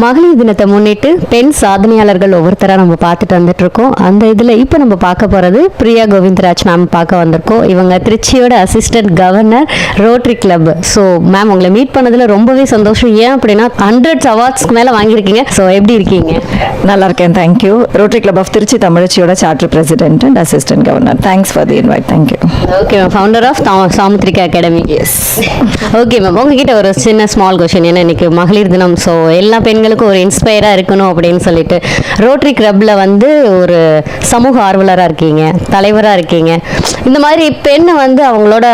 மகளிர் தினத்தை முன்னிட்டு பெண் சாதனையாளர்கள் ஒவ்வொருத்தராக நம்ம பார்த்துட்டு வந்துட்டு இருக்கோம். அந்த இதில் இப்போ நம்ம பார்க்க போகிறது பிரியா கோவிந்தராஜ் மேம் பார்க்க வந்திருக்கோம். இவங்க திருச்சியோட assistant governor, Rotary club. So ma'am, உங்களை மீட் பண்ணதில் ரொம்பவே சந்தோஷம். ஏன் அப்படின்னா 100 அவார்ட்ஸ்க்கு மேலே வாங்கியிருக்கீங்க. ஸோ எப்படி இருக்கீங்க? நல்லா இருக்கேன், thank you. Rotary club of Trichy தமிழச்சியோட charter president and assistant governor. Thanks for the invite. Thank you. Okay ma'am, founder of Samudrika academy. Yes. Okay ma'am, உங்ககிட்ட ஒரு சின்ன ஸ்மால் கொஷின். ஏன்னா இன்னைக்கு மகளிர் தினம். ஸோ எல்லா பெண்களுக்கும் ஒரு இன்ஸ்பயராக இருக்கணும் அப்படின்னு சொல்லிட்டு ரோட்டரி கிளப்பில் வந்து ஒரு சமூக ஆர்வலராக இருக்கீங்க, தலைவராக இருக்கீங்க. இந்த மாதிரி பெண்ணை வந்து அவங்களோட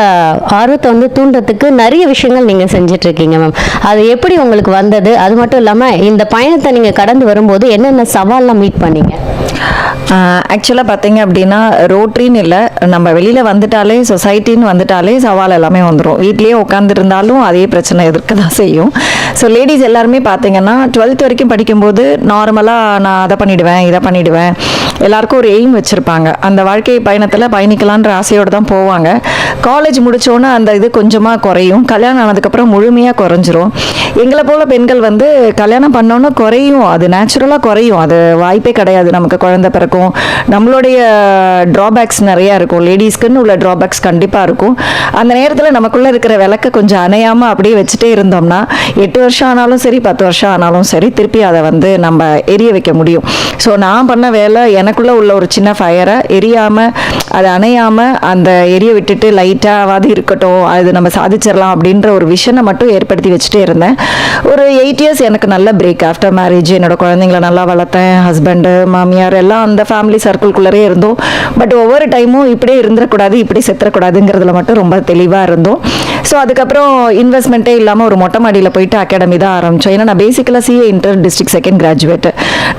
ஆர்வத்தை வந்து தூண்டுறதுக்கு நிறைய விஷயங்கள் நீங்கள் செஞ்சிட்ருக்கீங்க மேம். அது எப்படி உங்களுக்கு வந்தது? அது மட்டும் இல்லாமல் இந்த பயணத்தை நீங்கள் கடந்து வரும்போது என்னென்ன சவால்லாம் மீட் பண்ணீங்க? ஆக்சுவலாக பார்த்தீங்க அப்படின்னா ரோட்ரின்னு இல்லை, நம்ம வெளியில் வந்துட்டாலே, சொசைட்டின்னு வந்துட்டாலே சவால் எல்லாமே வந்துடும். வீட்லேயே உட்காந்துருந்தாலும் அதே பிரச்சனை எதிர்க்க தான் செய்யும். ஸோ லேடிஸ் எல்லாருமே பார்த்தீங்கன்னா 12th வரைக்கும் படிக்கும்போது நார்மலாக நான் அதை பண்ணிவிடுவேன், இதை பண்ணிவிடுவேன், எல்லாருக்கும் ஒரு எய்ம் வச்சுருப்பாங்க. அந்த வாழ்க்கை பயணத்தில் பயணிக்கலான்ற ஆசையோடு தான் போவாங்க. காலேஜ் முடித்தோன்னே அந்த இது கொஞ்சமாக குறையும். கல்யாணம் ஆனதுக்கப்புறம் முழுமையாக குறைஞ்சிரும். எங்களை போல் பெண்கள் வந்து கல்யாணம் பண்ணோன்னா குறையும், அது நேச்சுரலாக குறையும், அது வாய்ப்பே கிடையாது. நமக்கு குழந்தை பிறக்கும், நம்மளுடைய ட்ராபேக்ஸ் நிறையா இருக்கும். லேடிஸ்க்குன்னு உள்ள ட்ராபேக்ஸ் கண்டிப்பாக இருக்கும். அந்த நேரத்தில் நமக்குள்ளே இருக்கிற விளக்க கொஞ்சம் அணையாமல் அப்படியே வச்சுட்டே இருந்தோம்னா 8 வருஷம் ஆனாலும் சரி, 10 வருஷம் ஆனாலும் சரி, திருப்பி அதை வந்து நம்ம எரிய வைக்க முடியும். ஸோ நான் பண்ண வேலை, எனக்குள்ளே உள்ள ஒரு சின்ன ஃபயரை எரியாமல், அதை அணையாமல் அந்த எரிய விட்டுட்டு லைட்டாவது இருக்கட்டும், அது நம்ம சாதிச்சிடலாம் அப்படின்ற ஒரு விஷனை மட்டும் ஏற்படுத்தி வச்சுட்டே இருந்தேன். ஒரு 8 இயர்ஸ் எனக்கு நல்ல பிரேக். ஆஃப்டர் மேரேஜ் என்னோட குழந்தைங்கள நல்லா வளர்த்தேன். ஹஸ்பண்டு, மாமியார் எல்லாம் அந்த ஃபேமிலி சர்க்கிள்குள்ளரே இருந்தோம். பட் ஒவ்வொரு டைமும் இப்படியே இருந்துடக்கூடாது, இப்படி செத்துறக்கூடாதுங்கிறதுல மட்டும் ரொம்ப தெளிவாக இருந்தோம். ஸோ அதுக்கப்புறம் இன்வெஸ்ட்மெண்ட்டே இல்லாமல் ஒரு மொட்டை மாடியில் போயிட்டு அகாடமி தான் ஆரம்பித்தோம். ஏன்னா நான் பேசிக்கலாக CA inter district second graduate.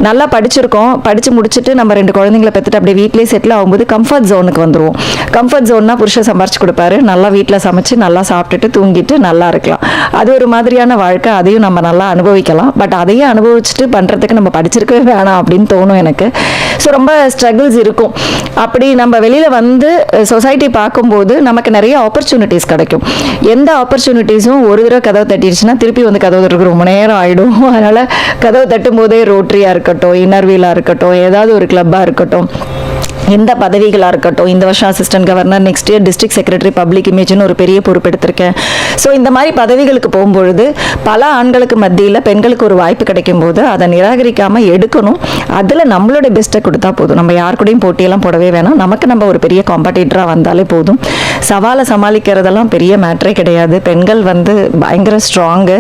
நல்லா படிச்சிருக்கோம். படித்து முடிச்சுட்டு நம்ம 2 குழந்தைங்களை பெற்றுட்டு அப்படியே வீட்டிலே செட்டில் ஆகும்போது கம்ஃபர்ட் ஜோனுக்கு வந்துடுவோம். கம்ஃபர்ட் ஜோன்னா புருஷன் சம்பாரிச்சு கொடுப்பாரு, நல்லா வீட்டில் சமைச்சு நல்லா சாப்பிட்டுட்டு தூங்கிட்டு நல்லா இருக்கலாம். அது ஒரு மாதிரியான வாழ்க்கை, அதையும் நம்ம நல்லா அனுபவிக்கலாம். பட் அதையும் அனுபவிச்சுட்டு பண்ணுறதுக்கு நம்ம படிச்சிருக்கவே வேணாம் அப்படின்னு தோணும் எனக்கு. ஸோ ரொம்ப ஸ்ட்ரகிள்ஸ் இருக்கும். அப்படி நம்ம வெளியில் வந்து சொசைட்டி பார்க்கும்போது நமக்கு நிறைய ஆப்பர்ச்சுனிட்டிஸ் கிடைக்கும். எந்த ஆப்பர்ச்சுனிட்டிஸும் ஒரு தடவை கதவை தட்டிடுச்சுன்னா திருப்பி வந்து கதவு தட்டுறதுக்கு ரொம்ப நேரம் ஆகிடும். அதனால் கதவை தட்டும் போதே ரோட்டரியாக இருக்கட்டும், இன்னர்வீலாக இருக்கட்டும், ஏதாவது ஒரு கிளப்பாக இருக்கட்டும், எந்த பதவிகளாக இருக்கட்டும், இந்த வருஷம் assistant governor, next year district secretary public இமேஜ்னு ஒரு பெரிய பொறுப்பு எடுத்திருக்கேன். ஸோ இந்த மாதிரி பதவிகளுக்கு போகும்பொழுது பல ஆண்களுக்கு மத்தியில் பெண்களுக்கு ஒரு வாய்ப்பு கிடைக்கும் போது அதை நிராகரிக்காமல் எடுக்கணும். அதில் நம்மளோட பெஸ்ட்டை கொடுத்தா போதும். நம்ம யார் கூடயும் போட்டியெல்லாம் போடவே வேணாம். நமக்கு நம்ம ஒரு பெரிய காம்படிட்டராக வந்தாலே போதும். சவாலை சமாளிக்கிறதெல்லாம் பெரிய மேட்ரே கிடையாது. பெண்கள் வந்து பயங்கர ஸ்ட்ராங்கு.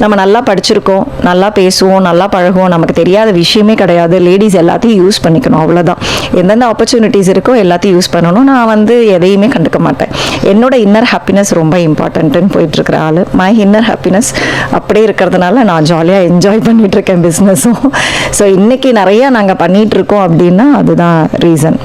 நம்ம நல்லா படிச்சிருக்கோம், நல்லா பேசுவோம், நல்லா பழகுவோம், நமக்கு தெரியாத விஷயமே கிடையாது. லேடிஸ் எல்லாத்தையும் யூஸ் பண்ணிக்கணும், அவ்வளோதான். எந்தெந்த ஆப்பர்ச்சுனிட்டிஸ் இருக்கோ எல்லாத்தையும் யூஸ் பண்ணணும். நான் வந்து எதையுமே கண்டுக்க மாட்டேன். என்னோட இன்னர் ஹாப்பினஸ் ரொம்ப இம்பார்ட்டன்ட்டுன்னு போயிட்டுருக்கிற ஆள். மை இன்னர் ஹாப்பினஸ் அப்படியே இருக்கிறதுனால நான் ஜாலியாக என்ஜாய் பண்ணிகிட்ருக்கேன் பிஸ்னஸும். ஸோ இன்றைக்கி நிறையா நாங்கள் பண்ணிகிட்ருக்கோம் அப்படின்னா அதுதான் ரீசன்.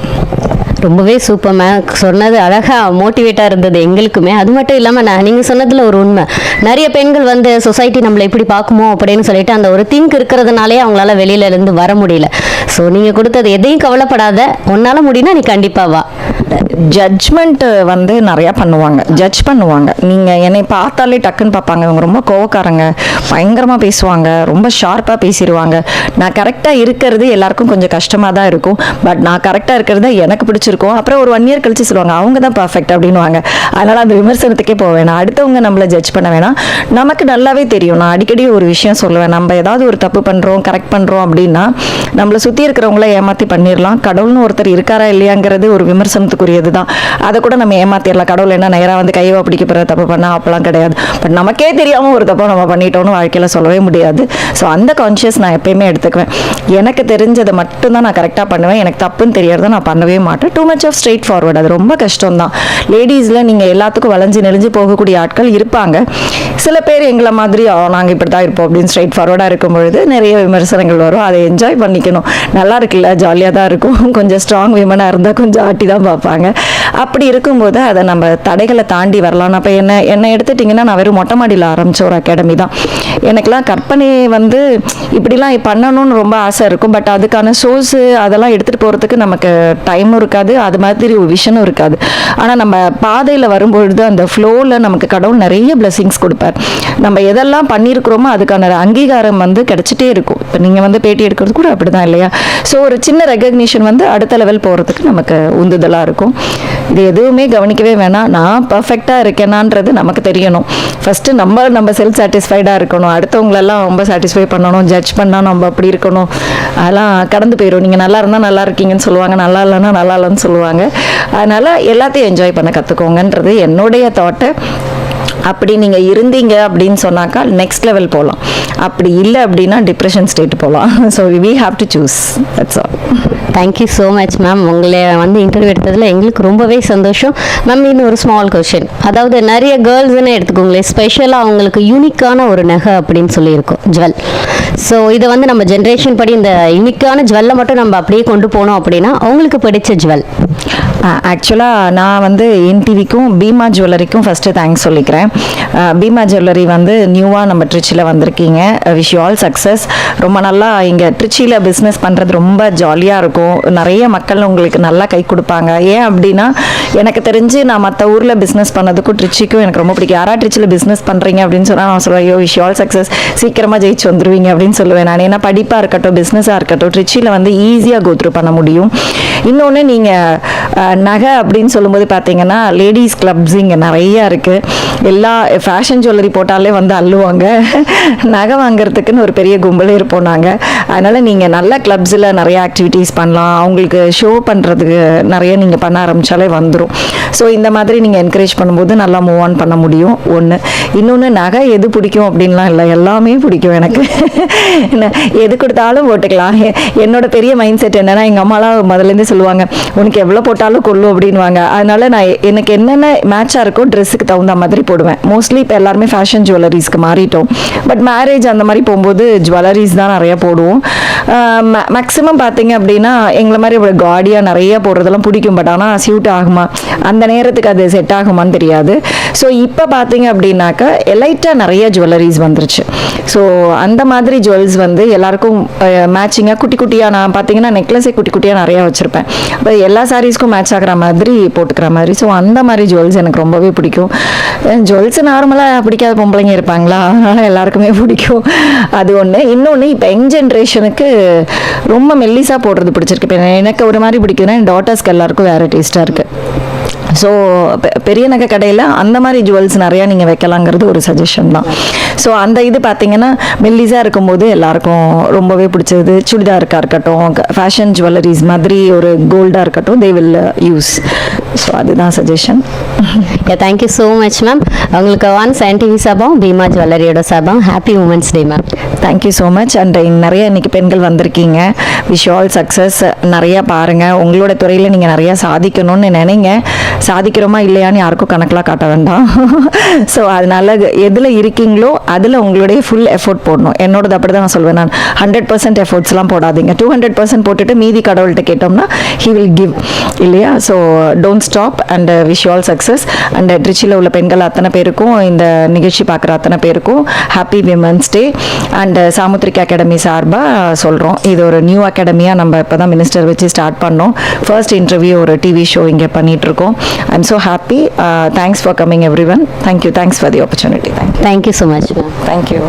ரொம்பவே சூப்பர் மேம், சொன்னது அழகாக மோட்டிவேட்டாக இருந்தது எங்களுக்குமே. அது மட்டும் இல்லாமல் நீங்கள் சொன்னதில் ஒரு உண்மை, நிறைய பெண்கள் வந்து சொசைட்டி நம்மளை எப்படி பார்க்குமோ அப்படின்னு சொல்லிட்டு அந்த ஒரு திங்க் இருக்கிறதுனாலே அவங்களால வெளியிலேருந்து வர முடியல. ஸோ நீங்கள் கொடுத்தது எதையும் கவலைப்படாத, உன்னால் முடியும்னா நீ கண்டிப்பாக வா. ஜட்ஜ்மெண்ட் வந்து நிறையா பண்ணுவாங்க, ஜட்ஜ் பண்ணுவாங்க. நீங்கள் என்னை பார்த்தாலே டக்குன்னு பார்ப்பாங்க, இவங்க ரொம்ப கோவக்காரங்க, பயங்கரமாக பேசுவாங்க, ரொம்ப ஷார்ப்பாக பேசிடுவாங்க. நான் கரெக்டாக இருக்கிறது எல்லாருக்கும் கொஞ்சம் கஷ்டமாக தான் இருக்கும். பட் நான் கரெக்டாக இருக்கிறது எனக்கு பிடிச்சிருக்கும். அப்புறம் ஒரு 1 இயர் கழிச்சு சொல்லுவாங்க அவங்க தான் பர்ஃபெக்ட் அப்படின்வாங்க. அதனால் அந்த விமர்சனத்துக்கே போக வேணாம், அடுத்தவங்க நம்மளை ஜட்ஜ் பண்ண வேணாம். நமக்கு நல்லாவே தெரியும். நான் அடிக்கடி ஒரு விஷயம் சொல்லுவேன், நம்ம ஏதாவது ஒரு தப்பு பண்ணுறோம், கரெக்ட் பண்ணுறோம் அப்படின்னா நம்மளை சுற்றி இருக்கிறவங்கள ஏமாற்றி பண்ணிடலாம். கடவுள்னு ஒருத்தர் இருக்காரா இல்லையாங்கிறது ஒரு விமர்சனத்துக்குரியது தான். அதை கூட நம்ம ஏமாத்திடலாம். கடவுள் என்ன நேராக வந்து கையை பிடிக்க போகிற தப்பு பண்ணால் அப்பெல்லாம் கிடையாது. பட் நமக்கே தெரியாமல் ஒரு தப்பை நம்ம பண்ணிட்டோன்னு வாழ்க்கையில் சொல்லவே முடியாது. ஸோ அந்த கான்ஷியஸ் நான் எப்பயுமே எடுத்துக்குவேன். எனக்கு தெரிஞ்சதை மட்டும்தான் நான் கரெக்டாக பண்ணுவேன். எனக்கு தப்புன்னு தெரியறதை நான் பண்ணவே மாட்டேன். Too much of straightforward, அது ரொம்ப கஷ்டம் தான். லேடிஸில் நீங்கள் எல்லாத்துக்கும் வளைஞ்சு நெளிஞ்சு போகக்கூடிய ஆட்கள் இருப்பாங்க. சில பேர் எங்களை மாதிரி நாங்கள் இப்படி தான் இருப்போம் அப்படின்னு ஸ்ட்ரெயிட் ஃபார்வர்டாக இருக்கும் பொழுது நிறைய விமர்சனங்கள் வரும். அதை என்ஜாய் பண்ணிக்கணும். நல்லா இருக்குல்ல, ஜாலியாக தான் இருக்கும். கொஞ்சம் ஸ்ட்ராங் விமனாக இருந்தால் கொஞ்சம் ஆட்டி தான் பார்ப்பாங்க. அப்படி இருக்கும்போது அதை நம்ம தடைகளை தாண்டி வரலாம். அப்போ என்னை எடுத்துட்டிங்கன்னா நான் வெறும் மொட்டை மாடியில் ஆரம்பித்த ஒரு அகாடமி தான். எனக்கெல்லாம் கற்பனை வந்து இப்படிலாம் பண்ணணும்னு ரொம்ப ஆசை இருக்கும். பட் அதுக்கான சோர்ஸு அதெல்லாம் எடுத்துகிட்டு போகிறதுக்கு நமக்கு டைமும் இருக்காது, இருக்காது, அது மாதிரி ஒரு விஷனும் இருக்காது. ஆனால் நம்ம பாதையில் வரும்பொழுது அந்த ஃப்ளோவில் நமக்கு கடவுள் நிறைய பிளெஸிங்ஸ் கொடுப்பார். நம்ம எதெல்லாம் பண்ணியிருக்கிறோமோ அதுக்கான அங்கீகாரம் வந்து கிடைச்சிட்டே இருக்கும். இப்போ நீங்கள் வந்து பேட்டி எடுக்கிறது கூட அப்படி தான் இல்லையா? ஸோ ஒரு சின்ன ரெகக்னிஷன் வந்து அடுத்த லெவல் போகிறதுக்கு நமக்கு உந்துதலாக இருக்கும். இது எதுவுமே கவனிக்கவே வேணாம். நான் பர்ஃபெக்டாக இருக்கேனான்றது நமக்கு தெரியணும். ஃபஸ்ட்டு நம்ம செல்ஃப் சாட்டிஸ்ஃபைடாக இருக்கணும். அடுத்தவங்களெல்லாம் ரொம்ப சாட்டிஸ்ஃபை பண்ணணும், ஜட்ஜ் பண்ணால் நம்ம அப்படி இருக்கணும், அதெல்லாம் கடந்து போயிடும். நீங்கள் நல்லா இருந்தால் நல்லா இருக்கீங்கன்னு சொல்லுவாங்க, நல்லா இல்லைன்னா நல்லா இல்லைன்னு சொல்லுவாங்க. அதனால் எல்லாத்தையும் என்ஜாய் பண்ண கற்றுக்கோங்கன்றது என்னுடைய தாட்டை. அப்படி நீங்கள் இருந்தீங்க அப்படின்னு சொன்னாக்கா நெக்ஸ்ட் லெவல் போகலாம். அப்படி இல்லை அப்படின்னா டிப்ரெஷன் ஸ்டேட் போகலாம். So we have to choose, that's all. Thank you so much ma'am. உங்களை வந்து இன்டர்வியூ எடுத்ததில் எங்களுக்கு ரொம்பவே சந்தோஷம் மேம். இன்னும் ஒரு ஸ்மால் கொஷின், அதாவது நிறைய கேர்ள்ஸ்ன்னு எடுத்துக்கோங்களேன், ஸ்பெஷலாக அவங்களுக்கு யூனிக்கான ஒரு நகை அப்படின்னு சொல்லியிருக்கோம், ஜுவல். ஸோ இதை வந்து நம்ம ஜென்ரேஷன் படி இந்த யூனிக்கான ஜுவல்லை மட்டும் நம்ம அப்படியே கொண்டு போனோம் அப்படின்னா அவங்களுக்கு பிடிச்ச ஜுவல். ஆக்சுவலாக நான் வந்து என்டிவிக்கும் பீமா ஜுவல்லரிக்கும் ஃபஸ்ட்டு தேங்க்ஸ் சொல்லிக்கிறேன். பீமா ஜுவல்லரி வந்து நியூவாக நம்ம ட்ரிச்சியில் வந்திருக்கீங்க. Wish you all success. ரொம்ப நல்லா இங்கே ட்ரிச்சியில் பிஸ்னஸ் பண்ணுறது ரொம்ப ஜாலியாக இருக்கும். நிறைய மக்கள் உங்களுக்கு நல்லா கை கொடுப்பாங்க. ஏன் அப்படின்னா எனக்கு தெரிஞ்சு நான் மற்ற ஊரில் பிஸ்னஸ் பண்ணதுக்கும் ட்ரிச்சிக்கும் எனக்கு ரொம்ப பிடிக்கும். யாரா ட்ரிச்சியில் பிஸ்னஸ் பண்ணுறீங்க அப்படின்னு சொன்னால் நான் சொல்லுவேன், ஐயோ விஷ் யூ ஆல் சக்ஸஸ், சீக்கிரமாக ஜெயிச்சு வந்துடுவீங்க அப்படின்னு சொல்லுவேன் நான். ஏன்னா படிப்பாக இருக்கட்டும் பிஸ்னஸாக இருக்கட்டும் ட்ரிச்சியில் வந்து ஈஸியாக கோத்ரூ பண்ண முடியும். இன்னொன்று நீங்கள் நகை அப்படின்னு சொல்லும்போது பார்த்தீங்கன்னா லேடிஸ் கிளப்ஸ் இங்கே நிறையா இருக்குது. எல்லா ஃபேஷன் ஜுவல்லரி போட்டாலே வந்து அள்ளுவாங்க. நகை வாங்குறதுக்குன்னு ஒரு பெரிய கும்பலே இருப்போம் நாங்கள். அதனால் நீங்கள் நல்ல கிளப்ஸில் நிறைய ஆக்டிவிட்டீஸ் பண்ணலாம். அவங்களுக்கு ஷோ பண்ணுறதுக்கு நிறைய நீங்கள் பண்ண ஆரம்பித்தாலே வந்துடும். ஸோ இந்த மாதிரி நீங்கள் என்கரேஜ் பண்ணும்போது நல்லா மூவ் ஆன் பண்ண முடியும். ஒன்று. இன்னொன்று, நகை எது பிடிக்கும் அப்படின்லாம் இல்லை, எல்லாமே பிடிக்கும் எனக்கு. எது கொடுத்தாலும் போட்டுக்கலாம். என்னோட பெரிய மைண்ட் செட் என்னென்னா, எங்கள் அம்மாலாம் முதல்லேருந்தே சொல்லுவாங்க, உனக்கு எவ்வளோ போட்டாலும் கொள்ளும் அப்படின்வாங்க. அதனால நான் எனக்கு என்னென்ன மேட்சாக இருக்கோ ட்ரெஸ்ஸுக்கு தகுந்த மாதிரி போடுவேன். மோஸ்ட்லி இப்போ எல்லாருமே ஃபேஷன் ஜுவல்லரிஸ்க்கு மாறிட்டோம். பட் மேரேஜ் அந்த மாதிரி போகும்போது ஜுவல்லரிஸ் தான் நிறையா போடுவோம். மேக்ஸிமம் பார்த்தீங்க அப்படின்னா எங்களை மாதிரி ஒரு காடியாக நிறைய போடுறதெல்லாம் பிடிக்கும். பட் ஆனால் சியூட் ஆகுமா, அந்த நேரத்துக்கு அது செட் ஆகுமான்னு தெரியாது. ஸோ இப்போ பார்த்தீங்க அப்படின்னாக்கா எலைட்டாக நிறைய ஜுவல்லரிஸ் வந்துருச்சு. ஸோ அந்த மாதிரி ஜுவல்ஸ் வந்து எல்லாருக்கும் மேட்சிங்காக குட்டி குட்டியாக, நான் பார்த்தீங்கன்னா நெக்லஸே குட்டி குட்டியாக நிறையா வச்சுருப்பேன். இப்போ எல்லா சாரீஸ்க்கும் மேட்ச் ஆகிற மாதிரி போட்டுக்கிற மாதிரி. ஸோ அந்த மாதிரி ஜுவல்ஸ் எனக்கு ரொம்பவே பிடிக்கும். ஜுவல்ஸ் நார்மலாக பிடிக்காத பொம்பளைங்க இருப்பாங்களா, அதனால் எல்லாருக்குமே பிடிக்கும். அது ஒன்று. இன்னொன்று, இப்போ யங் ஜென்ரேஷனுக்கு ரொம்ப மெல்லிஸாக போடுறது பிடிச்சிருக்கு. இப்போ எனக்கு ஒரு மாதிரி பிடிக்குதுன்னா என் டாட்டர்ஸ்க்கு எல்லாருக்கும் வேறு டேஸ்ட்டாக இருக்குது. ஸோ பெரிய நகை கடையில் அந்த மாதிரி ஜுவல்ஸ் நிறையா நீங்கள் வைக்கலாங்கிறது ஒரு சஜஷன் தான். ஸோ அந்த இது பார்த்தீங்கன்னா மெல்லிஸாக இருக்கும்போது எல்லாருக்கும் ரொம்பவே பிடிச்சது. சுடிதாருக்காக இருக்கட்டும், ஃபேஷன் ஜுவல்லரிஸ் மாதிரி ஒரு கோல்டாக இருக்கட்டும், தே வில் யூஸ். ஸோ அதுதான் suggestion. Thank you so much ma'am. உங்களுக்கு சயின்டிவி சார்பாக பீமா ஜுவல்லரியோட சார்பாக happy women's day ma'am. Thank you so much. And நிறைய இன்றைக்கி பெண்கள் வந்திருக்கீங்க. Wish all success. நிறையா பாருங்கள், உங்களோட துறையில் நீங்கள் நிறையா சாதிக்கணும்னு நினைங்க. சாதிக்கிறோமா இல்லையான்னு யாருக்கும் கணக்கெலாம் காட்ட வேண்டாம். ஸோ அதனால் எதில் இருக்கீங்களோ அதில் உங்களுடைய ஃபுல் எஃபோர்ட் போடணும். என்னோடது அப்படி தான் நான் சொல்வேன். நான் 100% எஃபோர்ட்ஸ்லாம் போடாதீங்க. 200% போட்டுட்டு மீதி கடவுள்கிட்ட கேட்டோம்னா ஹி வில் கிவ், இல்லையா? So don't stop and wish all success. And ட்ரிச்சியில் உள்ள பெண்கள் அத்தனை பேருக்கும், இந்த நிகழ்ச்சி பார்க்குற அத்தனை பேருக்கும் happy women's day. And Samudrika academy சார்பாக சொல்கிறோம், இது ஒரு நியூ அகாடமியாக நம்ம இப்போ தான் மினிஸ்டர் வச்சு ஸ்டார்ட் பண்ணோம். ஃபர்ஸ்ட் இன்டர்வியூ ஒரு டிவி ஷோ இங்கே பண்ணிகிட்ருக்கோம். I'm so happy. Thanks for coming everyone. Thank you. Thanks for the opportunity. Thank you so much. Thank you.